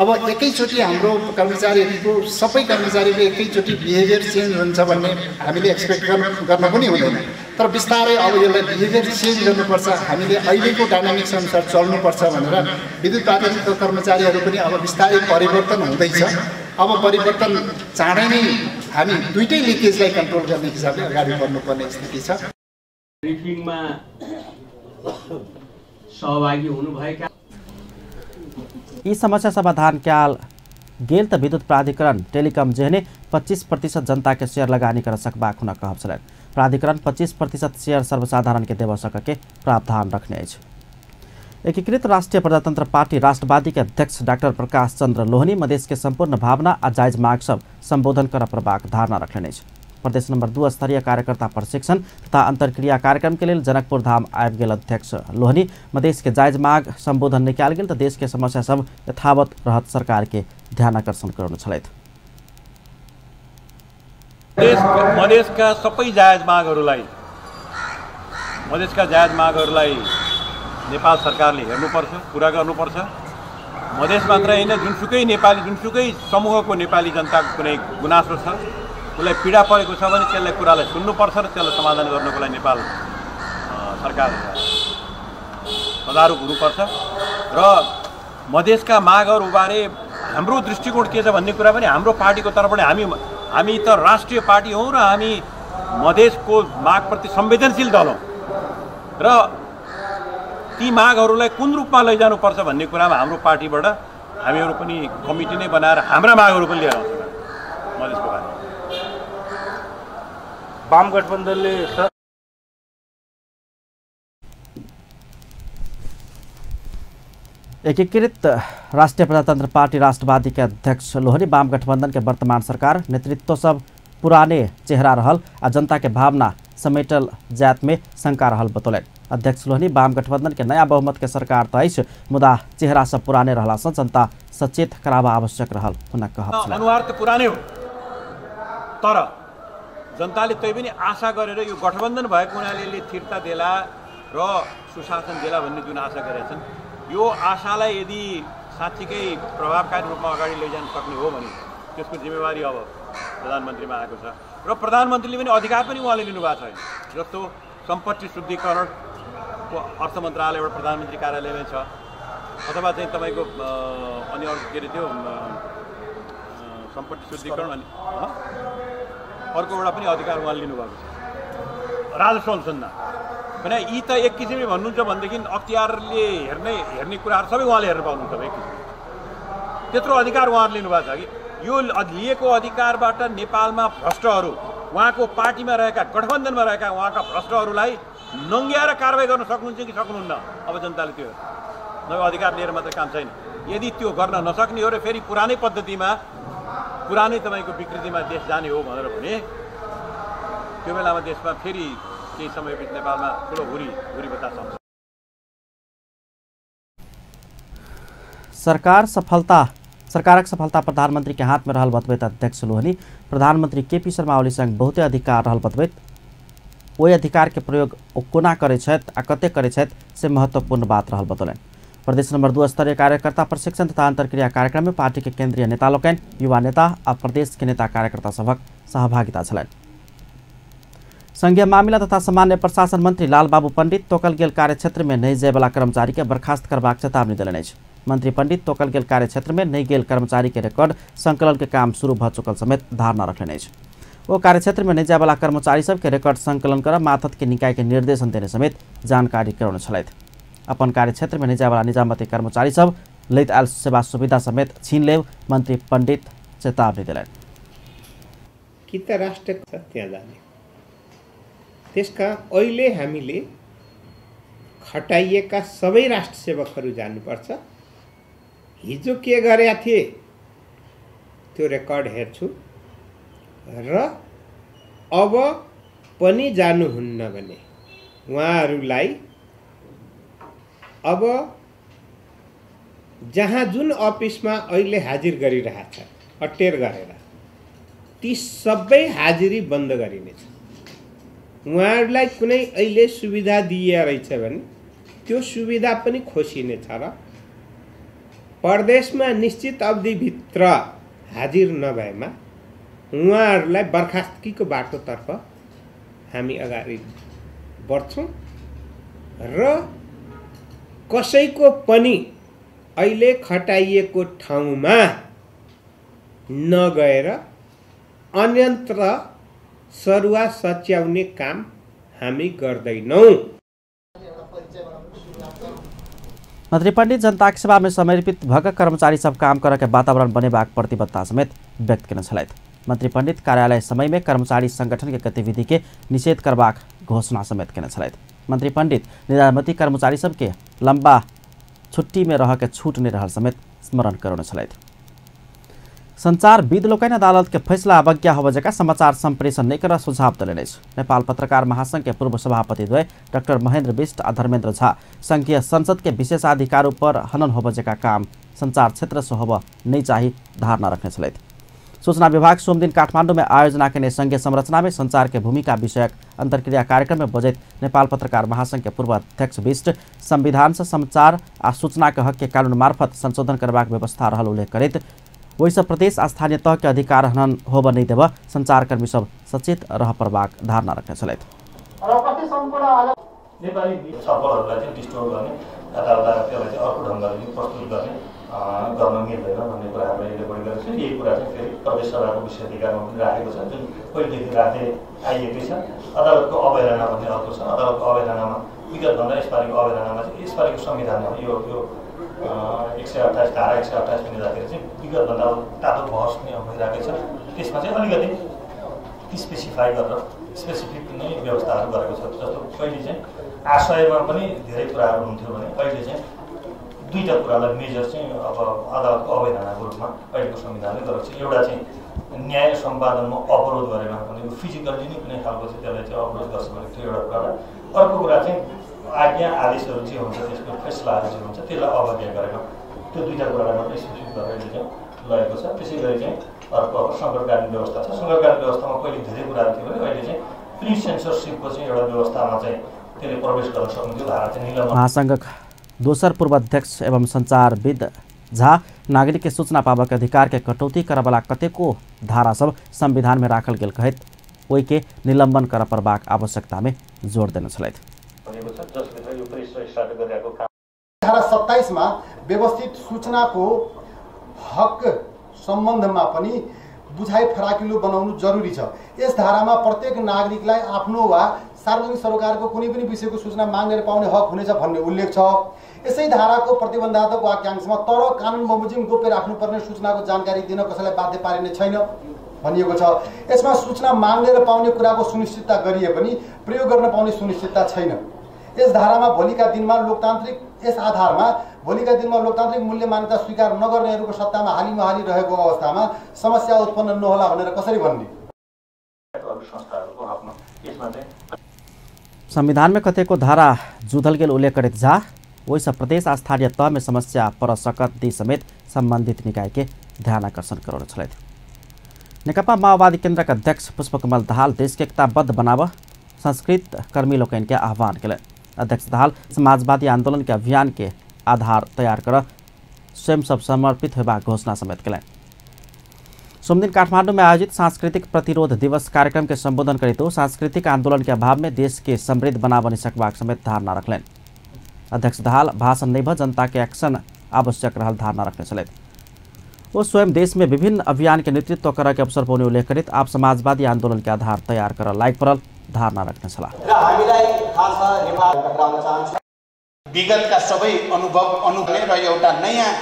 अब एकैचोटि हाम्रो कर्मचारीहरूको सबै कर्मचारीको एकैचोटि बिहेभियर चेन्ज हुन्छ भन्ने हामीले एक्सपेक्ट गर्न पनि हुँदैन, तर बिस्तारै अब यसलाई बिहेभियर चेन्ज गर्नुपर्छ, हामीले अहिलेको डाइनामिक्स अनुसार चल्नुपर्छ भनेर विद्युत प्राधिकरणका कर्मचारीहरू पनि अब बिस्तारै परिवर्तन हुँदैछ। अब परिवर्तन चाँडै नै हामी दुईटै लिकेजलाई कन्ट्रोल गर्ने हिसाबले अगाडि बढ्नुपर्ने स्थिति छ। ब्रिफिङमा सहभागी हुनुभएका यी समस्या समाधान क्याल गेल त विद्युत प्राधिकरण टेलिकम जेहने 25% जनता के शेयर लगानी कर सकबाक हुन कहब छलैन। प्राधिकरण 25% शेयर सर्वसाधारण के देव सकके प्रावधान रखने अछि। एकीकृत राष्ट्रिय प्रजातंत्र पार्टी राष्ट्रवादी के अध्यक्ष डॉक्टर प्रकाश चंद्र लोहनी मधेश के संपूर्ण भावना आ जायज माग सब संबोधन कर प्रभाग धारणा रखने अछि। प्रदेश नंबर 2 स्तरीय कार्यकर्ता प्रशिक्षण तथा अंतरक्रिया कार्यक्रम के लिए जनकपुर धाम आबि गेल अध्यक्ष लोहनी मधेश के जायज माग संबोधन निकाल गेल त देश के समस्या सब यथावत रहत सरकार के ध्यान आकर्षण करनु छलैथ। मधेसका सबै जायज मागहरूलाई नेपाल सरकारले हेर्नुपर्छ, पुरा गर्नुपर्छ। मधेस मात्र होइन, जुनसुकै नेपाली, जुनसुकै समूहको नेपाली जनताको कुनै गुनासो छ, उसलाई पीडा परेको छ भने त्यसलाई कुरालाई सुन्नुपर्छ र त्यसलाई समाधान गर्नको लागि नेपाल सरकार सजारुक हुनुपर्छ। र मधेसका मागहरूबारे हाम्रो दृष्टिकोण के छ भन्ने कुरा पनि हाम्रो पार्टीको तर्फबाट हामी त राष्ट्रिय पार्टी हौँ र हामी मधेसको मागप्रति संवेदनशील दल हौँ र ती मागहरूलाई कुन रूपमा लैजानुपर्छ भन्ने कुरामा हाम्रो पार्टीबाट हामीहरू पनि कमिटी नै बनाएर हाम्रा मागहरू पनि लिएर आउँछौँ मधेसको बारेमा। वाम गठबन्धनले एकीकृत राष्ट्रिय प्रजातंत्र पार्टी राष्ट्रवादी के अध्यक्ष लोहनी वाम गठबंधन के वर्तमान सरकार नेतृत्व सब पुराने चेहरा रहल आ जनता के भावना समेटल जात में शंका रहल बतौलन। अध्यक्ष लोहनी वाम गठबंधन के नया बहुमत के सरकार त अछि, मुदा चेहरा सब पुराने रहला से जनता सचेत करावा आवश्यक रहल हुन कहब। अनुहार त पुरानै हो, तर जनताले तै पनि आशा गरेर यो गठबन्धन भएको हुनाले थिर्ता देला र सुशासन देला भन्ने जुन आशा गरेका छन्, यो आशालाई यदि साँच्चीकै प्रभावकारी रूपमा अगाडि लैजान सक्ने हो भने त्यसको जिम्मेवारी अब प्रधानमन्त्रीमा आएको छ र प्रधानमन्त्रीले पनि अधिकार पनि उहाँले लिनुभएको छ। जस्तो सम्पत्ति शुद्धिकरणको अर्थ मन्त्रालयबाट प्रधानमन्त्री कार्यालयमै छ, अथवा चाहिँ तपाईँको अनि अरू के अरे त्यो सम्पत्ति शुद्धिकरण अनि अर्को एउटा पनि अधिकार उहाँले लिनुभएको छ, राजस्व अनुसन्धान भने यी त एक किसिमले भन्नुहुन्छ भनेदेखि अख्तियारले हेर्ने कुराहरू सबै उहाँले हेर्न पाउनुहुन्छ एक किसिमले। त्यत्रो अधिकार उहाँहरूले लिनुभएको छ कि यो लिएको अधिकारबाट नेपालमा भ्रष्टहरू, उहाँको पार्टीमा रहेका, गठबन्धनमा रहेका उहाँका भ्रष्टहरूलाई नङ्ग्याएर कारवाही गर्न सक्नुहुन्छ कि सक्नुहुन्न? अब जनताले त्यो नभए अधिकार लिएर मात्रै काम छैन। यदि त्यो गर्न नसक्ने हो र फेरि पुरानै पद्धतिमा, पुरानै तपाईँको विकृतिमा देश जाने हो भनेर भने त्यो बेलामा देशमा फेरि केही समयपछि नेपालमा ठुलो हुरी बतास आउँछ। सरकारक सफलता प्रधानमंत्री के हाथ में रहल बतबैत अध्यक्ष लोहनी प्रधानमंत्री केपी शर्मा ओली संग बहुते अधिकार रहल बतबैत ओहि अधिकार के प्रयोग ओ कोना करै छथि आ कते करै छथि से महत्वपूर्ण बात रहल बतौलन। प्रदेश नंबर 2 स्तरीय कार्यकर्ता प्रशिक्षण तथा अंतरक्रिया कार्यक्रम में पार्टी के केंद्रीय नेता लोकनि, युवा नेता आ प्रदेश के नेता कार्यकर्ता सभक सहभागिता छलनि। संघीय मामिला तथा सामान्य प्रशासन मंत्री लालबाबू पंडित तोकल गेल कार्यक्षेत्र में नहीं जाय वाला कर्मचारी के बर्खास्त करबाक चेतावनी देलनि अछि। मंत्री पंडित तोकल गेल कार्यक्षेत्र में नहीं गेल कर्मचारी के रिकॉर्ड संकलन के काम शुरू भ चुकल समेत धारणा रखने अछि। वो कार्यक्षेत्र में नहीं जाय वाला कर्मचारी सब के रिकॉर्ड संकलन कर माथत के निकाय के निर्देशन देने समेत जानकारी कराउने छलथि। अपन कार्यक्षेत्र में नहीं जाय वाला निजामती कर्मचारी सब लैत आयल सेवा सुविधा समेत छीन लेव मंत्री पंडित चेतावनी दिलनि। कि त राष्ट्र त्यहाँ जाने त्यसका अहिले हामीले खटाइएका सबै राष्ट्र सेवकहरू जानुपर्छ। हिजो के गरेका थिए त्यो रेकर्ड हेर्छु र अब पनि जानुहुन्न भने उहाँहरूलाई अब जहाँ जुन अफिसमा अहिले हाजिर गरिरहेछ अटेर गरेर ती सबै हाजिरी बन्द गरिनेछ। उहाँहरूलाई कुनै अहिले सुविधा दिए रहेछ भने त्यो सुविधा पनि खोसिनेछ र प्रदेशमा निश्चित अवधिभित्र हाजिर नभएमा उहाँहरूलाई बर्खास्तगीको बाटोतर्फ हामी अगाडि बढ्छौँ र कसैको पनि अहिले खटाइएको ठाउँमा नगएर अन्यत्र सरुवा सच्याउने काम हामी गर्दैनौँ। मंत्री पंडित जनता सेवा में समर्पित भग कर्मचारी सब काम कर के वातावरण बनेबाक प्रतिबद्धता समेत व्यक्त करने छलथि। मंत्री पंडित कार्यालय समय में कर्मचारी संगठन के गतिविधि के निषेध करबाक घोषणा समेत करने छलथि। मंत्री पंडित निजामती कर्मचारी सब के लंबा छुट्टी में रह के छूट नहीं रहल समेत स्मरण करौने छलथि। संचारविद लोकनि अदालत के फैसला अवज्ञा होबजेका समाचार संप्रेषण नहीं कर सुझाव दिलनि अछि। नेपाल पत्रकार महासंघ के पूर्व सभापति द्वय डाक्टर महेन्द्र बिष्ट आ धर्मेन्द्र झा संघीय संसद के विशेषाधिकार पर हनन होबजेका काम संचार क्षेत्र से होब नहीं चाही धारणा रखने छलथि। सूचना विभाग सोमदिन काठमाडौँ में आयोजना के संघीय संरचना में संचार के भूमिका विषयक अंतर्क्रिया कार्यक्रम में बजैत नेपाल पत्रकार महासंघ के पूर्व अध्यक्ष विष्ट संविधान से संचार आ सूचना के हक के कानून मार्फत संशोधन करबाक व्यवस्था रहल उल्लेख करैत ओहि सब प्रदेश आ स्थानीय तह के अधिकार हनन होब नहीं देव संचारकर्मी सब सचेत रह परबाक धारणा रखने छलैथ। नेपाली छलफलहरूलाई चाहिँ डिस्टोर गर्ने अथवा त्यसलाई चाहिँ अर्को ढङ्गले प्रस्तुत गर्न मिल्दैन भन्ने कुराहरू यसले बढी गरेको छ। यही कुरा चाहिँ फेरि प्रदेश सभाको विशेषाधिकारमा पनि राखेको छ, जुन पहिलेदेखि राख्दै आइएकै छ। अदालतको अवहेलना भन्ने अर्को छ। अदालतको अवहेलनामा विगतभन्दा यसपालिको अवहेलनामा चाहिँ यसपालिको संविधानमा यो 128 धारा 128 पनि राखेर चाहिँ विगतभन्दा तातो बहस पनि भइरहेको छ। त्यसमा चाहिँ अलिकति स्पेसिफाई गरेर स्पेसिफिक नै व्यवस्थाहरू गरेको छ। जस्तो पहिले चाहिँ आशयमा पनि धेरै कुराहरू हुन्थ्यो भने अहिले चाहिँ दुईवटा कुरालाई मेजर चाहिँ अब अदालतको अवहेलनाको रूपमा अहिलेको संविधानले गरेको छ। एउटा चाहिँ न्याय सम्पादनमा अवरोध गरेन भनेको फिजिकल्ली नै कुनै खालको चाहिँ त्यसलाई चाहिँ अवरोध गर्छ भनेको थियो एउटा कुरा। अर्को कुरा चाहिँ आज्ञा आदेशहरू जे हुन्छ त्यसको फैसलाहरू जे हुन्छ त्यसलाई अवज्ञा गरेन। त्यो दुईवटा कुरालाई मात्रै स्पेसिफिक गरेर अहिले चाहिँ लगेको छ। त्यसै गरी चाहिँ अर्को सङ्कटकालीन व्यवस्था छ। सङ्कटकालीन व्यवस्थामा पहिले धेरै कुराहरू थियो भने अहिले चाहिँ प्री सेन्सरसिपको चाहिँ एउटा व्यवस्थामा चाहिँ त्यसले प्रवेश गर्न सक्नुहुन्थ्यो। धारा चाहिँ निलम्बन। महासङ्घ दोसर पूर्व अध्यक्ष एवं संचारविद झा नागरिक के सूचना पाबक अधिकार के कटौती करवाला कतेको धारा सब संविधान में राखल गेल कहैत ओहि के निलंबन कर परबाक आवश्यकता में जोड़ देने छलैथ। धारा 27 मा व्यवस्थित सूचनाको हक सम्बन्धमा पनि बुझाइ फराकिलो बनाउनु जरुरी छ। यस धारामा प्रत्येक नागरिकलाई आफ्नो वा सार्वजनिक सरोकारको कुनै पनि विषयको सूचना माग्ने पाउने हक हुनेछ भन्ने उल्लेख छ। यसै धाराको प्रतिबन्धात्मक वाक्यांशमा तर कानुन बमोजिम गोप्य राख्नुपर्ने सूचनाको जानकारी दिन कसैलाई बाध्य पारिने छैन भनिएको छ। यसमा सूचना माग्ने र पाउने कुराको सुनिश्चितता गरिए पनि प्रयोग गर्न पाउने सुनिश्चितता छैन। यस धारामा भोलिका दिनमा लोकतान्त्रिक मूल्य मान्यता स्वीकार नगर्नेहरूको सत्तामा हालिमहाली रहेको अवस्थामा समस्या उत्पन्न नहोला भनेर कसरी भन्ने? संविधान में कतेको धारा जुधल गेल उल्लेख करैत झा ओहि सब प्रदेश आ स्थानीय तह में समस्या पर सकत दी समेत संबंधित निकाय के ध्यान आकर्षण कराउने छलैथ। नेकपा माओवादी केन्द्रका अध्यक्ष पुष्पकमल दाहाल देश के एकताबद्ध बनाव संस्कृत कर्मी लोकन के आह्वान केले। अध्यक्ष दाहाल समाजवादी आंदोलन के अभियान के आधार तैयार कर स्वयं सब समर्पित होबाक घोषणा समेत केले। सोमदिन काठमाडौँ में आयोजित सांस्कृतिक प्रतिरोध दिवस कार्यक्रम के संबोधन करते सांस्कृतिक आंदोलन के अभाव में देश के समृद्ध बना बनी सकबाक समेत धारणा रखलें। अध्यक्ष दाहाल भाषण नहीं भ जनता के एक्शन आवश्यक रहल धारणा रखने चले। वो स्वयं देश में विभिन्न अभियान के नेतृत्व कर के अवसर पाउने उल्लेख करित आप समाजवादी आंदोलन के आधार तैयार कर लायक परल धारणा रखने छला। विगतका सबै अनुभव र एउटा नयाँ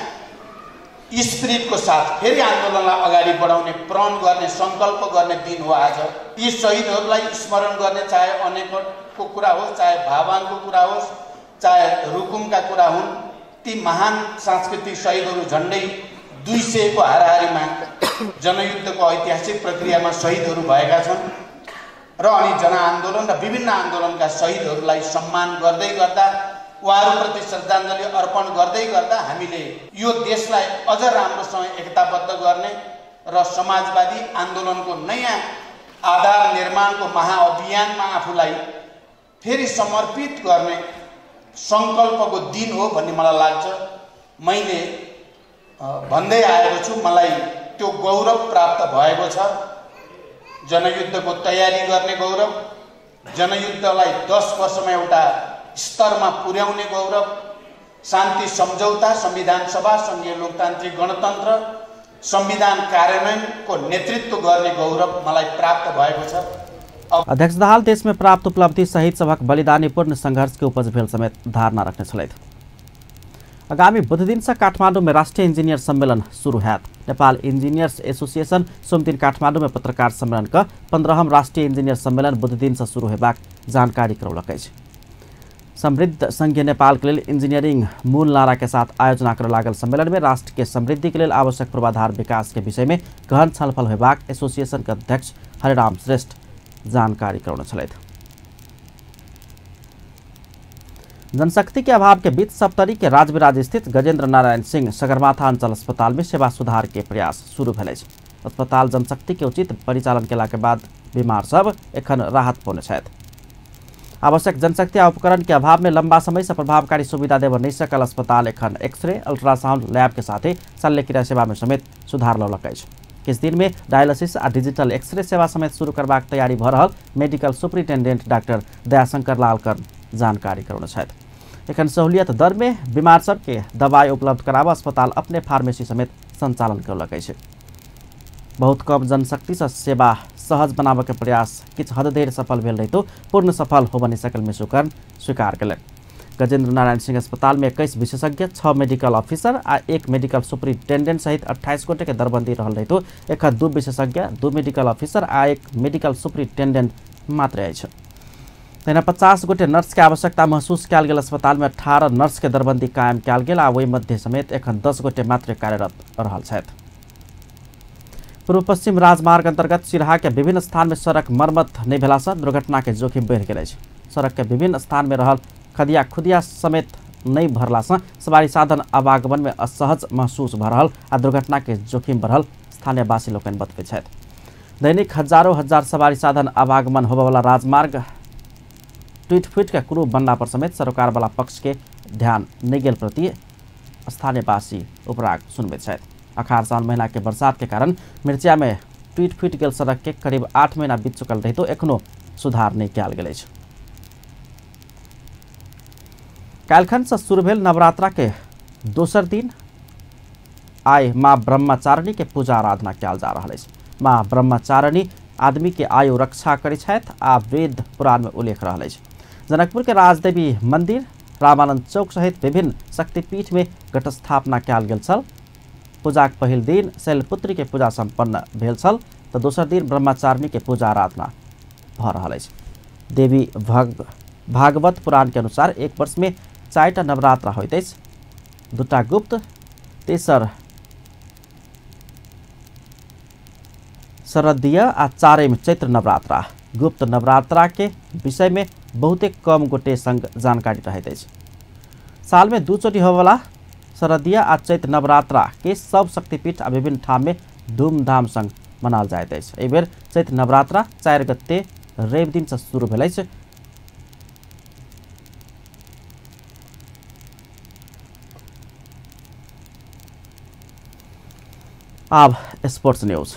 स्पिरिटको साथ फेरि आन्दोलनलाई अगाडि बढाउने प्रण गर्ने संकल्प गर्ने दिन हो आज। यी शहीदहरूलाई स्मरण गर्ने चाहे अनेकको कुरा होस्, चाहे भावाङको कुरा होस्, चाहे रुकुमका कुरा हुन्, ती महान सांस्कृतिक शहीदहरू झन्डै 200 को हाराहारीमा जनयुद्धको ऐतिहासिक प्रक्रियामा शहीदहरू भएका छन् र अनि जनआन्दोलन र विभिन्न आन्दोलनका शहीदहरूलाई सम्मान गर्दै गर्दा उहाँहरूप्रति श्रद्धाञ्जली अर्पण गर्दै गर्दा हामीले यो देशलाई अझ राम्रोसँग एकताबद्ध गर्ने र समाजवादी आन्दोलनको नयाँ आधार निर्माणको महाअभियानमा आफूलाई फेरि समर्पित गर्ने संकल्पको दिन हो भन्ने मलाई लाग्छ। मैले भन्दै आएको छु, मलाई त्यो गौरव प्राप्त भएको छ। जनयुद्धको तयारी गर्ने गौरव, जनयुद्धलाई 10 वर्षमा एउटा स्तरमा पुर्याउने गौरव, शान्ति सम्झौता, संविधान सभा, संघीय लोकतान्त्रिक गणतन्त्र, संविधान कार्यान्वयनको नेतृत्व गर्ने गौरव मलाई प्राप्त भएको छ। अध्यक्ष दाहाल देश में प्राप्त उपलब्धि सहित सबक बलिदानीपूर्ण संघर्ष के उपज भेल समेत धारणा रखने छलैथ। आगामी बुध दिन से काठमाडौँ में राष्ट्रीय इंजीनियर सम्मेलन शुरू हैत। नेपाल इंजीनियर्स एसोसिएशन सोमदिन काठमाडौँ में पत्रकार सम्मेलन का 15वां राष्ट्रीय इंजीनियर सम्मेलन बुध दिन से शुरू होबाक जानकारी करौलक अछि। समृद्ध संघीय नेपाल के लिए इंजीनियरिंग मूल नारा के साथ आयोजना कर लागल सम्मेलन में राष्ट्र के समृद्धि के लिए आवश्यक पूर्वाधार विकास के विषय में गहन छलफल होबाक एसोसिएशन के अध्यक्ष हरिराम श्रेष्ठ जानकारी कराउन छलैथ। जनशक्ति के अभाव के बीच सप्तरी के राजविराज स्थित गजेन्द्र नारायण सिंह सगरमाथा अंचल अस्पताल में सेवा सुधार के प्रयास शुरू भेल अछि। अस्पताल जनशक्ति के उचित परिचालन केला के बाद बीमार सब एखन राहत पौने छथि। आवश्यक जनशक्ति आ उपकरण के अभाव में लंबा समय से प्रभावकारी सुविधा देव नहीं सकल अस्पताल एखन एक्सरे अल्ट्रासाउंड लैब के साथ ही शल्यक्रिया सेवा में समेत सुधार लौलक अछि। किछ दिन में डायलिसिस आ डिजिटल एक्सरे सेवा समेत शुरू करबाक तैयारी भ रहल मेडिकल सुपरिटेंडेंट डॉक्टर दयाशंकर लालकर जानकारी करौने छथि। एखन सहूलियत दर में बीमार सबके दवाई उपलब्ध कराबा अस्पताल अपने फार्मेसी समेत संचालन करलक अछि। बहुत कम जनशक्ति से सेवा सहज बनाबे के प्रयास किछ हद देर सफल भेल रही तो पूर्ण सफल हो बनी सकल में सुकर्ण स्वीकार करें। गजेंद्र नारायण सिंह अस्पताल में 21 विशेषज्ञ 6 मेडिकल ऑफिसर आ 1 मेडिकल सुपरिटेंडेंट सहित 28 गोटे के दरबंदी रहल रही तो एखन 2 विशेषज्ञ 2 मेडिकल ऑफिसर आ 1 मेडिकल सुपरिटेंडेंट मात्र अछि। तहिना 50 गोटे नर्स के आवश्यकता महसूस कयल गेल अस्पताल में 18 नर्स के दरबंदी कायम कयल गेल आ ओहि मध्य समेत एखन 10 गोटे मात्र कार्यरत रहल छथि। पूर्व पश्चिम राजमार्ग अंतर्गत सिराहा के विभिन्न स्थान में सड़क मरम्मत नहीं भेला से दुर्घटना के जोखिम बढ़ गेल अछि। सड़क के विभिन्न स्थान में रहल खदिया खुदिया समेत नहीं भरला से सवारी साधन आवागमन में असहज महसूस भ रहल आ दुर्घटना के जोखिम बढ़ल स्थानीय वासी लोकनि बतबै छथि। दैनिक हजारों हजार सवारी साधन आवागमन होबयवला राजमार्ग टूट फूट के कुरूप बनला पर समेत सरकार वाला पक्ष के ध्यान नहीं गेल प्रति स्थानीय वासी उपराग सुनबैत छथि। अखाड़ सावन महीना के बरसात के कारण मिर्चिया में टूट फूट गेल सड़क के करीब 8 महीना बीत चुकल रही तो एखनो सुधार नहीं कयल गेल अछि। काल्हिखन से शुरू भेल नवरात्रा के दोसर दिन आइ माँ ब्रह्मचारिणी के पूजा आराधना कयल जा रहल अछि। माँ ब्रह्मचारिणी आदमी के आयु रक्षा करै छथि आ वेद पुराण में उल्लेख रहल अछि। जनकपुर के राजदेवी मंदिर रामानंद चौक सहित विभिन्न शक्तिपीठ में घट स्थापना कयल गेल छल। पूजाक पहिल दिन शैलपुत्री के पूजा संपन्न भेल छल तो दोसर दिन ब्रह्मचारिणी के पूजा आराधना भ रहल अछि। देवी भागवत पुराण के अनुसार एक वर्ष में 4टा नवरात्रा होइत अछि। 2टा गुप्त तेसर शरदीय आ 4 चैत्र नवरात्रा। गुप्त नवरात्रा के विषय में बहुते कम गोटे संग जानकारी रहैत अछि। साल में 2 चोटी होवला शरदीय आ चैत्र नवरात्रा के सब शक्तिपीठ आ विभिन्न ठाम में धूमधाम संग मनाल जाइत अछि। एहि बेर चैत्र नवरात्रा 4 गते रवि दिन से शुरू भेल अछि। अब स्पोर्ट्स न्यूज।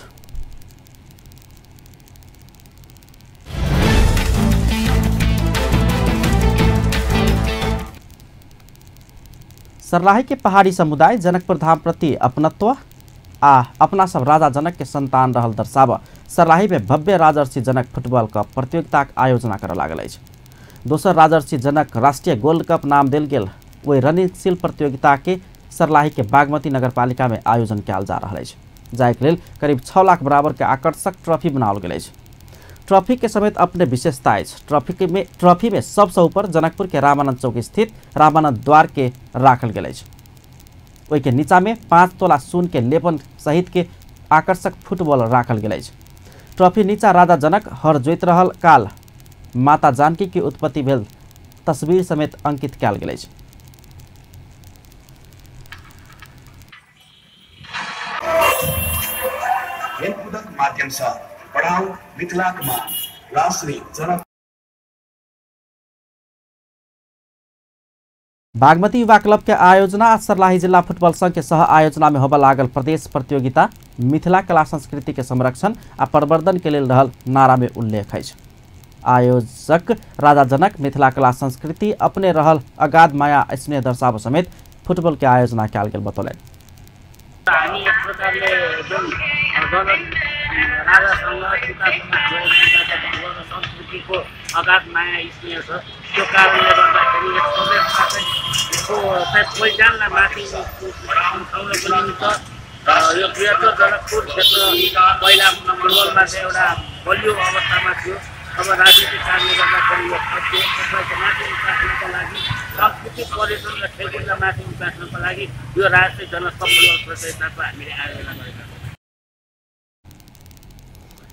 सर्लाही के पहाड़ी समुदाय जनकपुर धाम प्रति अपनत्व आ अपना सब राजा जनक के संतान रहल दर्शाव सर्लाही में भव्य राजर्षि जनक फुटबॉल कप प्रतियोगिता के आयोजना कर लागल अछि। दोसर राजर्षि जनक राष्ट्रीय गोल्ड कप नाम देल गेल वही रणनीतिशील प्रतियोगिता के सर्लाही के बागमती नगरपालिका में आयोजन कयल जा रहल अछि। जायके लेल करीब 6 लाख बराबर के आकर्षक ट्रॉफी बनाओल गेल अछि। ट्रॉफी के समेत अपने विशेषता अछि। ट्रॉफी में सबसे ऊपर जनकपुर के रामानंद चौक स्थित रामानंद द्वार के राखल गेल अछि। ओहि के नीचा में 5 तोला सोन के लेपन सहित के आकर्षक फुटबॉल राखल गेल अछि। ट्रॉफी नीचा राजा जनक हर जोइत रहल काल माता जानकी की उत्पत्ति भेल तस्वीर समेत अंकित कयल गेल अछि। खेलकूदक माध्यम से बढ़ाऊ मिथिलाक मान राष्ट्रीय जनक। बागमती युवा क्लब के आयोजना आ सर्लाही जिला फुटबॉल संघ के सह आयोजना में होबा लागल प्रदेश प्रतियोगिता मिथिला कला संस्कृति के संरक्षण आ प्रवर्धन के लेल रहल नारा में उल्लेख अछि। आयोजक राजा जनक मिथिला कला संस्कृति अपने रहल अगाध माया स्नेह दर्शाव समेत फुटबॉल के आयोजना कयल गेल बतौलनि। हामी एक प्रकारले जुन राजासँग सीतासँग संस्कृतिको अगाध माया स्नेह छ त्यो कारणले गर्दाखेरि एक प्रदेशमा चाहिँ यसको पहिचानलाई माथि उठाउनको निमित्त यो बृहत्तर जनकपुर क्षेत्र पहिला फुटबलमा चाहिँ एउटा बलियो अवस्थामा थियो। अब राजनीतिक कारणले गर्दाखेरि यो क्षेत्रको माथि उठाउनको लागि सांस्कृतिक पर्यटन र खेलकुदलाई माथि उठाउनको लागि यो राष्ट्रिय जनकपुर फुटबल प्रतियोगिताको हामीले आयोजना गरेका छौँ।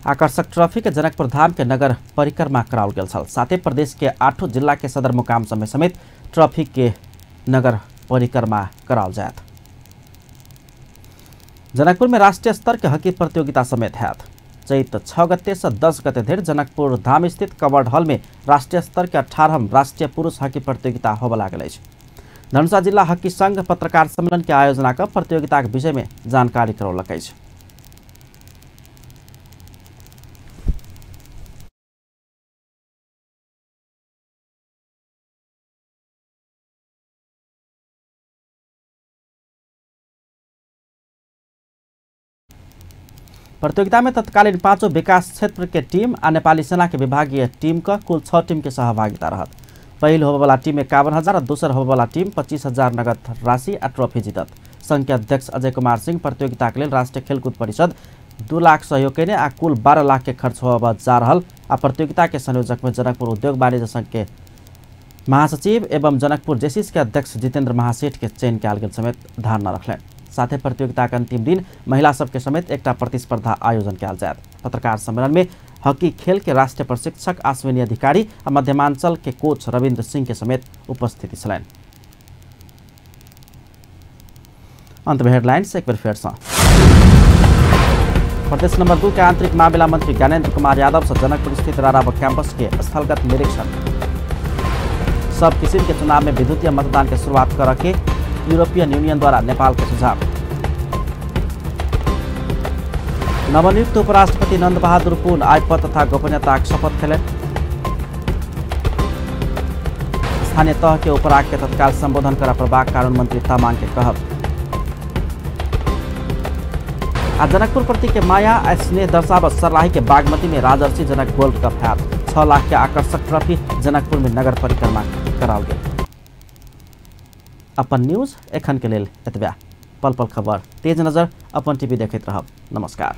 आकर्षक ट्रॉफी के जनकपुर धाम के नगर परिक्रमा कराओल गेल छल। साथै प्रदेश के 8 जिला के सदरमुकाम समेत ट्रॉफी के नगर परिक्रमा कराओल जायत। जनकपुर में राष्ट्रीय स्तर के हॉकी प्रतियोगिता समेत हैत। चैत 6 गते से 10 गते धरि जनकपुर धाम स्थित कवर्ड हॉल में राष्ट्रीय स्तर के 18 राष्ट्रीय पुरुष हॉकी प्रतियोगिता होबे लागल अछि। धनुषा जिला हॉकी संघ पत्रकार सम्मेलन के आयोजना कर प्रतियोगिता के विषय में जानकारी करौलक अछि। प्रतियोगिता में तत्कालीन 5 विकास क्षेत्र के टीम आ नेपाली सेना के विभागीय टीम का कुल 6 टीम के सहभागिता रहत। पहिल होबेवाला टीम 51,000 और दूसर होबेवाला टीम 25,000 नगद राशि आ ट्रॉफी जीतत। संघ के अध्यक्ष अजय कुमार सिंह प्रतियोगिता के लिए राष्ट्रीय खेलकूद परिषद 2 लाख सहयोग केने आ कुल 12 लाख के खर्च होबे जा रहल। आ प्रतियोगिता के संयोजक में जनकपुर उद्योग वाणिज्य संघ के महासचिव एवं जनकपुर जेसीस के अध्यक्ष जितेंद्र महासेठ के चयन के आलगल समेत धारणा रखलें। साथ ही प्रतियोगिता के अंतिम दिन महिला सबके समेत एक प्रतिस्पर्धा आयोजन किया जायत। पत्रकार सम्मेलन में हॉकी खेल के राष्ट्रीय प्रशिक्षक अश्विनी अधिकारी और मध्यमांचल के कोच रविंद्र सिंह के समेत उपस्थिति छलैन। अंत में हेडलाइंस एक बार फिर से। प्रदेश नंबर 2 के आंतरिक मामला मंत्री ज्ञानेन्द्र कुमार यादव से जनकपुर स्थित राराव कैंपस के स्थलगत निरीक्षण। सब किस्म के चुनाव में विद्युतीय मतदान की शुरुआत करके यूरोपियन यूनियन द्वारा नेपाल के सुझाव। नवनियुक्त उपराष्ट्रपति नंद बहादुर पुन आयपद तथा गोपनीयता शपथ खेले। स्थानीय तह के उपराग के तत्काल संबोधन कर प्रभाग कानून मंत्री तामाङ के कहब। आज जनकपुर प्रति के माया आ स्नेह दर्शाव सर्लाही के बागमती में राजर्षि जनक गोल्ड कप हैत। 6 लाख के आकर्षक ट्रॉफी जनकपुर में नगर परिक्रमा कराओल गेल। अपन न्यूज एखन के लेल एतबे। पल पल खबर तेज नजर अपन टीवी देखैत रहब। नमस्कार।